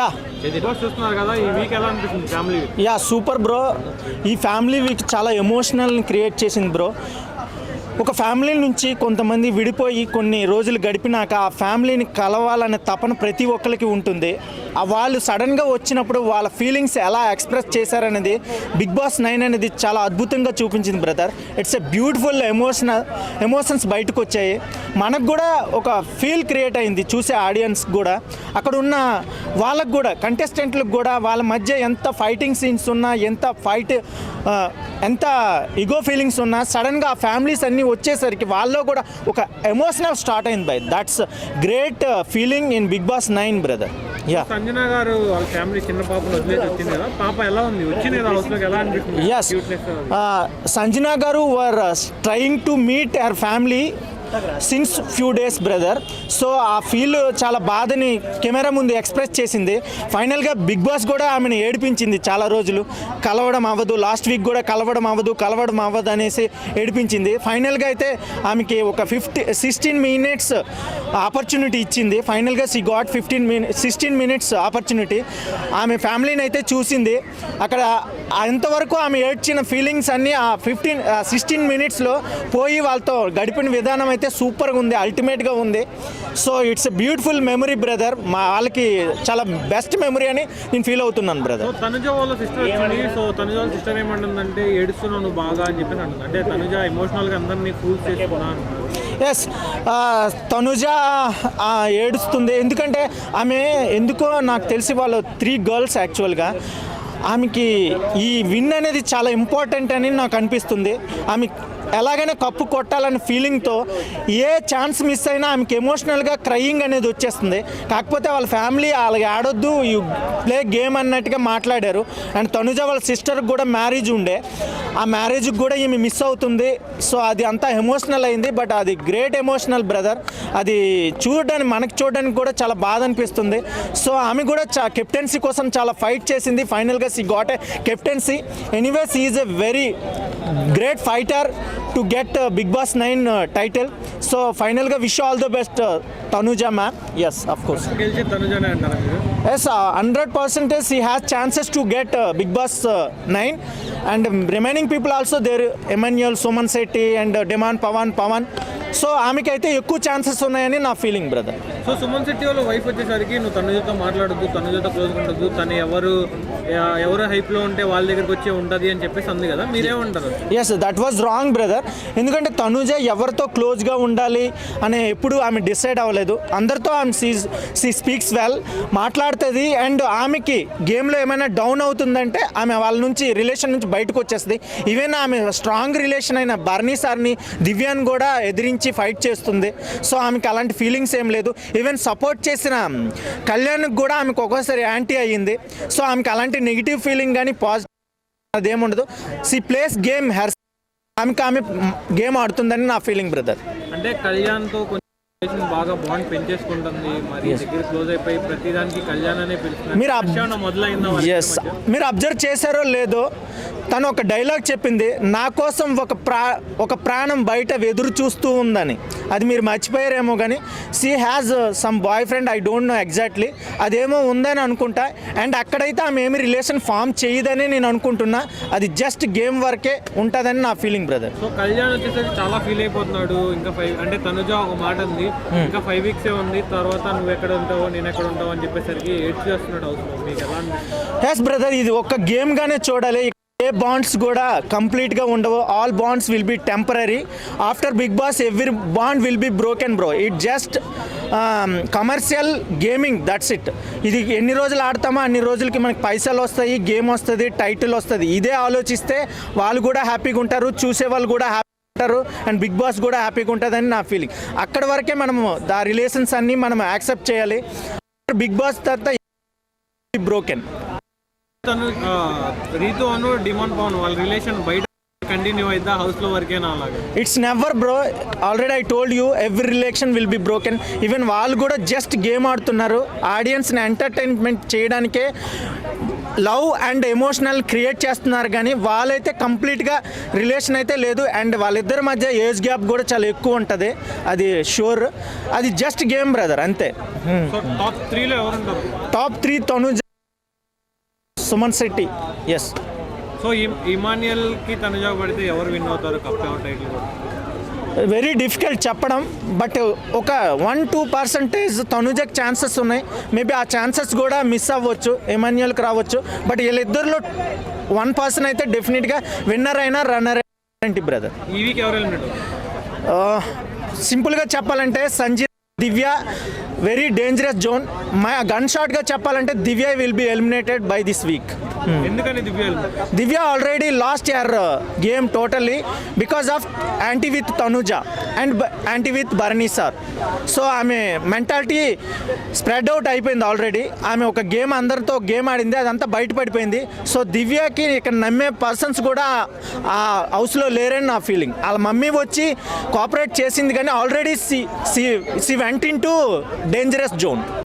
Yeah big boss చూస్తున్నారు కదా, ఈ వీక్ ఎలా అనిపిస్తుంది family week? Yeah super bro. ఈ ఫ్యామిలీ వీక్ చాలా ఎమోషనల్ని క్రియేట్ చేసింది బ్రో. ఒక ఫ్యామిలీ నుంచి కొంతమంది విడిపోయి కొన్ని రోజులు గడిపినాక ఆ ఫ్యామిలీని కలవాలనే తపన ప్రతి ఒక్కరికి ఉంటుంది. వాళ్ళు సడన్గా వచ్చినప్పుడు వాళ్ళ ఫీలింగ్స్ ఎలా ఎక్స్ప్రెస్ చేశారనేది బిగ్ బాస్ 9 అనేది చాలా అద్భుతంగా చూపించింది brother. It's a beautiful emotions బయటకు వచ్చాయి. మనకు కూడా ఒక ఫీల్ క్రియేట్ అయింది చూసే ఆడియన్స్ కూడా. అక్కడ ఉన్న వాళ్ళకు కూడా కంటెస్టెంట్లకు కూడా వాళ్ళ మధ్య ఎంత ఫైటింగ్ సీన్స్ ఉన్నా, ఎంత ఇగో ఫీలింగ్స్ ఉన్నా సడన్గా ఆ ఫ్యామిలీస్ అన్నీ వచ్చేసరికి వాళ్ళలో కూడా ఒక ఎమోషనల్ స్టార్ట్ అయింది bye. That's great feeling in Bigg Boss 9 brother. Yeah Sanjana గారు వాళ్ళ ఫ్యామిలీ చిన్న పాపను వదిలేసి వచ్చింది కదా, పాప ఎలా ఉంది? వచ్చింది కదా హౌస్లోకి, ఎలా అనిపిస్తుంది? ఎస్, సంజన గారు వర్ trying to meet her family since few days brother. So ఆ ఫీల్ చాలా బాధని కెమెరా ముందు ఎక్స్ప్రెస్ చేసింది. ఫైనల్గా బిగ్ బాస్ కూడా ఆమెను ఏడిపించింది. చాలా రోజులు కలవడం అవ్వదు, లాస్ట్ వీక్ కూడా కలవడం అవ్వదు అనేసి ఏడిపించింది. ఫైనల్గా అయితే ఆమెకి ఒక 16 మినిట్స్ ఆపర్చునిటీ ఇచ్చింది. ఫైనల్గా షీ గాట్ 16 మినిట్స్ ఆపర్చునిటీ. ఆమె ఫ్యామిలీని అయితే చూసింది. అక్కడ ఎంతవరకు ఆమె ఏడ్చిన ఫీలింగ్స్ అన్నీ ఆ 16 మినిట్స్లో పోయి వాళ్ళతో గడిపిన విధానం అయితే సూపర్గా ఉంది, అల్టిమేట్గా ఉంది. So it's a beautiful memory brother. మా వాళ్ళకి చాలా బెస్ట్ మెమరీ అని నేను ఫీల్ అవుతున్నాను బ్రదర్. తనుజ వాళ్ళ సిస్టర్ వచ్చింది. సో తనుజ వాళ్ళ సిస్టర్ ఏమంటుందంటే, ఏడుస్తున్నావు నువ్వు బాగా అని చెప్పి అంటుంది. అంటే తనుజ ఎమోషనల్గా అందరినీ ఫూల్ చేసుకున్నాను. ఎస్, తనుజ ఏడుస్తుంది. ఎందుకంటే ఆమె ఎందుకో నాకు తెలిసి వాళ్ళు 3 గర్ల్స్ యాక్చువల్గా. ఆమెకి ఈ విన్ అనేది చాలా ఇంపార్టెంట్ అని నాకు అనిపిస్తుంది. ఆమె ఎలాగైనా కప్పు కొట్టాలనే ఫీలింగ్తో ఏ ఛాన్స్ మిస్ అయినా ఆమెకి ఎమోషనల్గా క్రయింగ్ అనేది వచ్చేస్తుంది. కాకపోతే వాళ్ళ ఫ్యామిలీ వాళ్ళకి ఆడొద్దు, యూ ప్లే గేమ్ అన్నట్టుగా మాట్లాడారు. అండ్ తనుజ వాళ్ళ సిస్టర్కి కూడా మ్యారేజ్ ఉండే, ఆ మ్యారేజ్కి కూడా ఈమె మిస్ అవుతుంది. సో అది అంతా ఎమోషనల్ అయింది. బట్ అది గ్రేట్ ఎమోషనల్ బ్రదర్. అది మనకి చూడడానికి కూడా చాలా బాధ అనిపిస్తుంది. సో ఆమె కూడా కెప్టెన్సీ కోసం చాలా ఫైట్ చేసింది. ఫైనల్గా she got a captaincy. Anyways he is a very great fighter to get Big Boss 9 title. So finally wish all the best Tanuja ma'am. Yes, of course. గెలిచి తనుజనే అంటారా మీరు? Yes, 100% he has chances to get Big Boss 9 and remaining people also there, Emmanuel, Suman Sethi and Deman Pawan. So ఆమెకైతే ఎక్కువ chances ఉన్నాయని నా feeling brother. So Suman Shetty వాళ్ళ wife వచ్చేసరికి నువ్వు తనుజతో మాట్లాడద్దు, తనుజతో క్లోజ్గా ఉండద్దు, తను ఎవరు హైప్లో ఉంటే వాళ్ళ దగ్గరికి వచ్చే ఉంటుంది అని చెప్పేసి అంది కదా, మీరేమంటారు? Yes, that was wrong brother. ఎందుకంటే తనుజ ఎవరితో క్లోజ్గా ఉండాలి అనే ఎప్పుడు ఆమె డిసైడ్ అవ్వలేదు. అందరితో ఆమె షీ స్పీక్స్ వెల్, మాట్లాడుతుంది. అండ్ ఆమెకి గేమ్లో ఏమైనా డౌన్ అవుతుందంటే ఆమె వాళ్ళ నుంచి రిలేషన్ నుంచి బయటకు వచ్చేస్తుంది. ఈవెన్ ఆమె స్ట్రాంగ్ రిలేషన్ అయిన బర్నీ సార్ని, దివ్యాన్ కూడా ఎదిరించి ఫైట్ చేస్తుంది. సో ఆమెకి అలాంటి ఫీలింగ్స్ ఏం లేదు. ఈవెన్ సపోర్ట్ చేసిన కళ్యాణ్కి కూడా ఆమెకు ఒక్కోసారి యాంటీ అయ్యింది. సో ఆమెకి అలాంటి నెగిటివ్ ఫీలింగ్ కానీ పాజిటివ్ అదేముండదు. షీ ప్లేస్ గేమ్ ఆమె గేమ్ ఆడుతుందని నా ఫీలింగ్ బ్రదర్. అంటే కళ్యాణ్తో బాగా బాండ్ పెంచేసుకుంటుంది, మరి దగ్గర క్లోజ్ అయిపోయి ప్రతిదానికి కళ్యాణ్ అనే పిలుస్తున్నారు. మొదలైందా? ఎస్, మీరు అబ్జర్వ్ చేశారో లేదో, తను ఒక డైలాగ్ చెప్పింది, నా కోసం ఒక ప్రాణం బయట ఎదురు చూస్తూ ఉందని. అది మీరు మర్చిపోయారేమో కానీ she has some boy friend, I don't know exactly, అదేమో ఉందని అనుకుంటా. అండ్ అక్కడైతే ఆమె ఏమి రిలేషన్ ఫామ్ చేయదని నేను అనుకుంటున్నా. అది జస్ట్ గేమ్ వరకే ఉంటుందని నా ఫీలింగ్ బ్రదర్. సో కళ్యాణ్ వచ్చేసరికి చాలా ఫీల్ అయిపోతున్నాడు. ఇంకా 5 అంటే తనుజ ఒక మాట ఉంది, ఇంకా 5 వీక్సే ఉంది, తర్వాత నువ్వు ఎక్కడ ఉంటావో నేను ఎక్కడ ఉంటావు అని చెప్పేసరికి ఏడ్ చేస్తున్నాడు అవసరం. మీకు ఎలా అనిపిస్తుంది? ఎస్ బ్రదర్, ఇది ఒక గేమ్గానే చూడాలి. ఏ బాండ్స్ కూడా కంప్లీట్గా ఉండవు. All bonds will be temporary. After Bigg Boss every bond will be broken bro. It just commercial gaming, that's it. ఇది ఎన్ని రోజులు ఆడతామో అన్ని రోజులకి మనకి పైసలు వస్తాయి, గేమ్ వస్తుంది, టైటిల్ వస్తుంది. ఇదే ఆలోచిస్తే వాళ్ళు కూడా హ్యాపీగా ఉంటారు, చూసే వాళ్ళు కూడా ఉంటారు, అండ్ బిగ్ బాస్ కూడా హ్యాపీగా ఉంటుందని నా ఫీలింగ్. అక్కడ వరకే మనము ఆ రిలేషన్స్ అన్నీ మనం యాక్సెప్ట్ చేయాలి. బిగ్ బాస్ తర్వాత బ్రోకెన్. రీతు అను డిమాండ్ పవన్ వాళ్ళ రిలేషన్ బయట కంటిన్యూ అయితే హౌస్లో వరకేనా అలాగా? It's never bro, already I told you every relation will be broken. Even వాళ్ళు కూడా జస్ట్ గేమ్ ఆడుతున్నారు, ఆడియన్స్ని ఎంటర్టైన్మెంట్ చేయడానికే లవ్ అండ్ ఎమోషనల్ క్రియేట్ చేస్తున్నారు, కానీ వాళ్ళైతే కంప్లీట్గా రిలేషన్ అయితే లేదు. అండ్ వాళ్ళిద్దరి మధ్య ఏజ్ గ్యాప్ కూడా చాలా ఎక్కువ ఉంటుంది, అది షూర్. అది జస్ట్ గేమ్ బ్రదర్, అంతే. సో టాప్ 3లో ఎవరుంటారు? Top 3 Tanuja, Suman Shetty. Yes. So ఇమాన్యుయల్కి తనుజా పడితే ఎవరు విన్ అవుతారు కప్ టైటిల్ కూడా? వెరీ డిఫికల్ట్ చెప్పడం, బట్ ఒక 1-2% తనుజకి ఛాన్సెస్ ఉన్నాయి. మేబీ ఆ ఛాన్సెస్ కూడా మిస్ అవ్వచ్చు, ఎమాన్యుయల్కి రావచ్చు. బట్ వీళ్ళిద్దరిలో 1% అయితే డెఫినెట్గా విన్నర్ అయినా రన్నర్ అయినా బ్రదర్. ఈ వీక్ ఎవరు ఎలిమినేట్? సింపుల్గా చెప్పాలంటే Sanjay, Divya very dangerous zone. My gun షాట్గా చెప్పాలంటే Divya will be eliminated by this week. ఎందుకని Divya already last year game totally because of anti with Tanuja and anti with Bharani sir. So ఆమె మెంటాలిటీ స్ప్రెడ్ అవుట్ అయిపోయింది already. ఆమె ఒక గేమ్ అందరితో గేమ్ ఆడింది, అదంతా బయటపడిపోయింది. సో దివ్యకి ఇక్కడ నమ్మే పర్సన్స్ కూడా ఆ హౌస్లో లేరని నా ఫీలింగ్. వాళ్ళ మమ్మీ వచ్చి కోఆపరేట్ చేసింది, కానీ already she went into dangerous zone.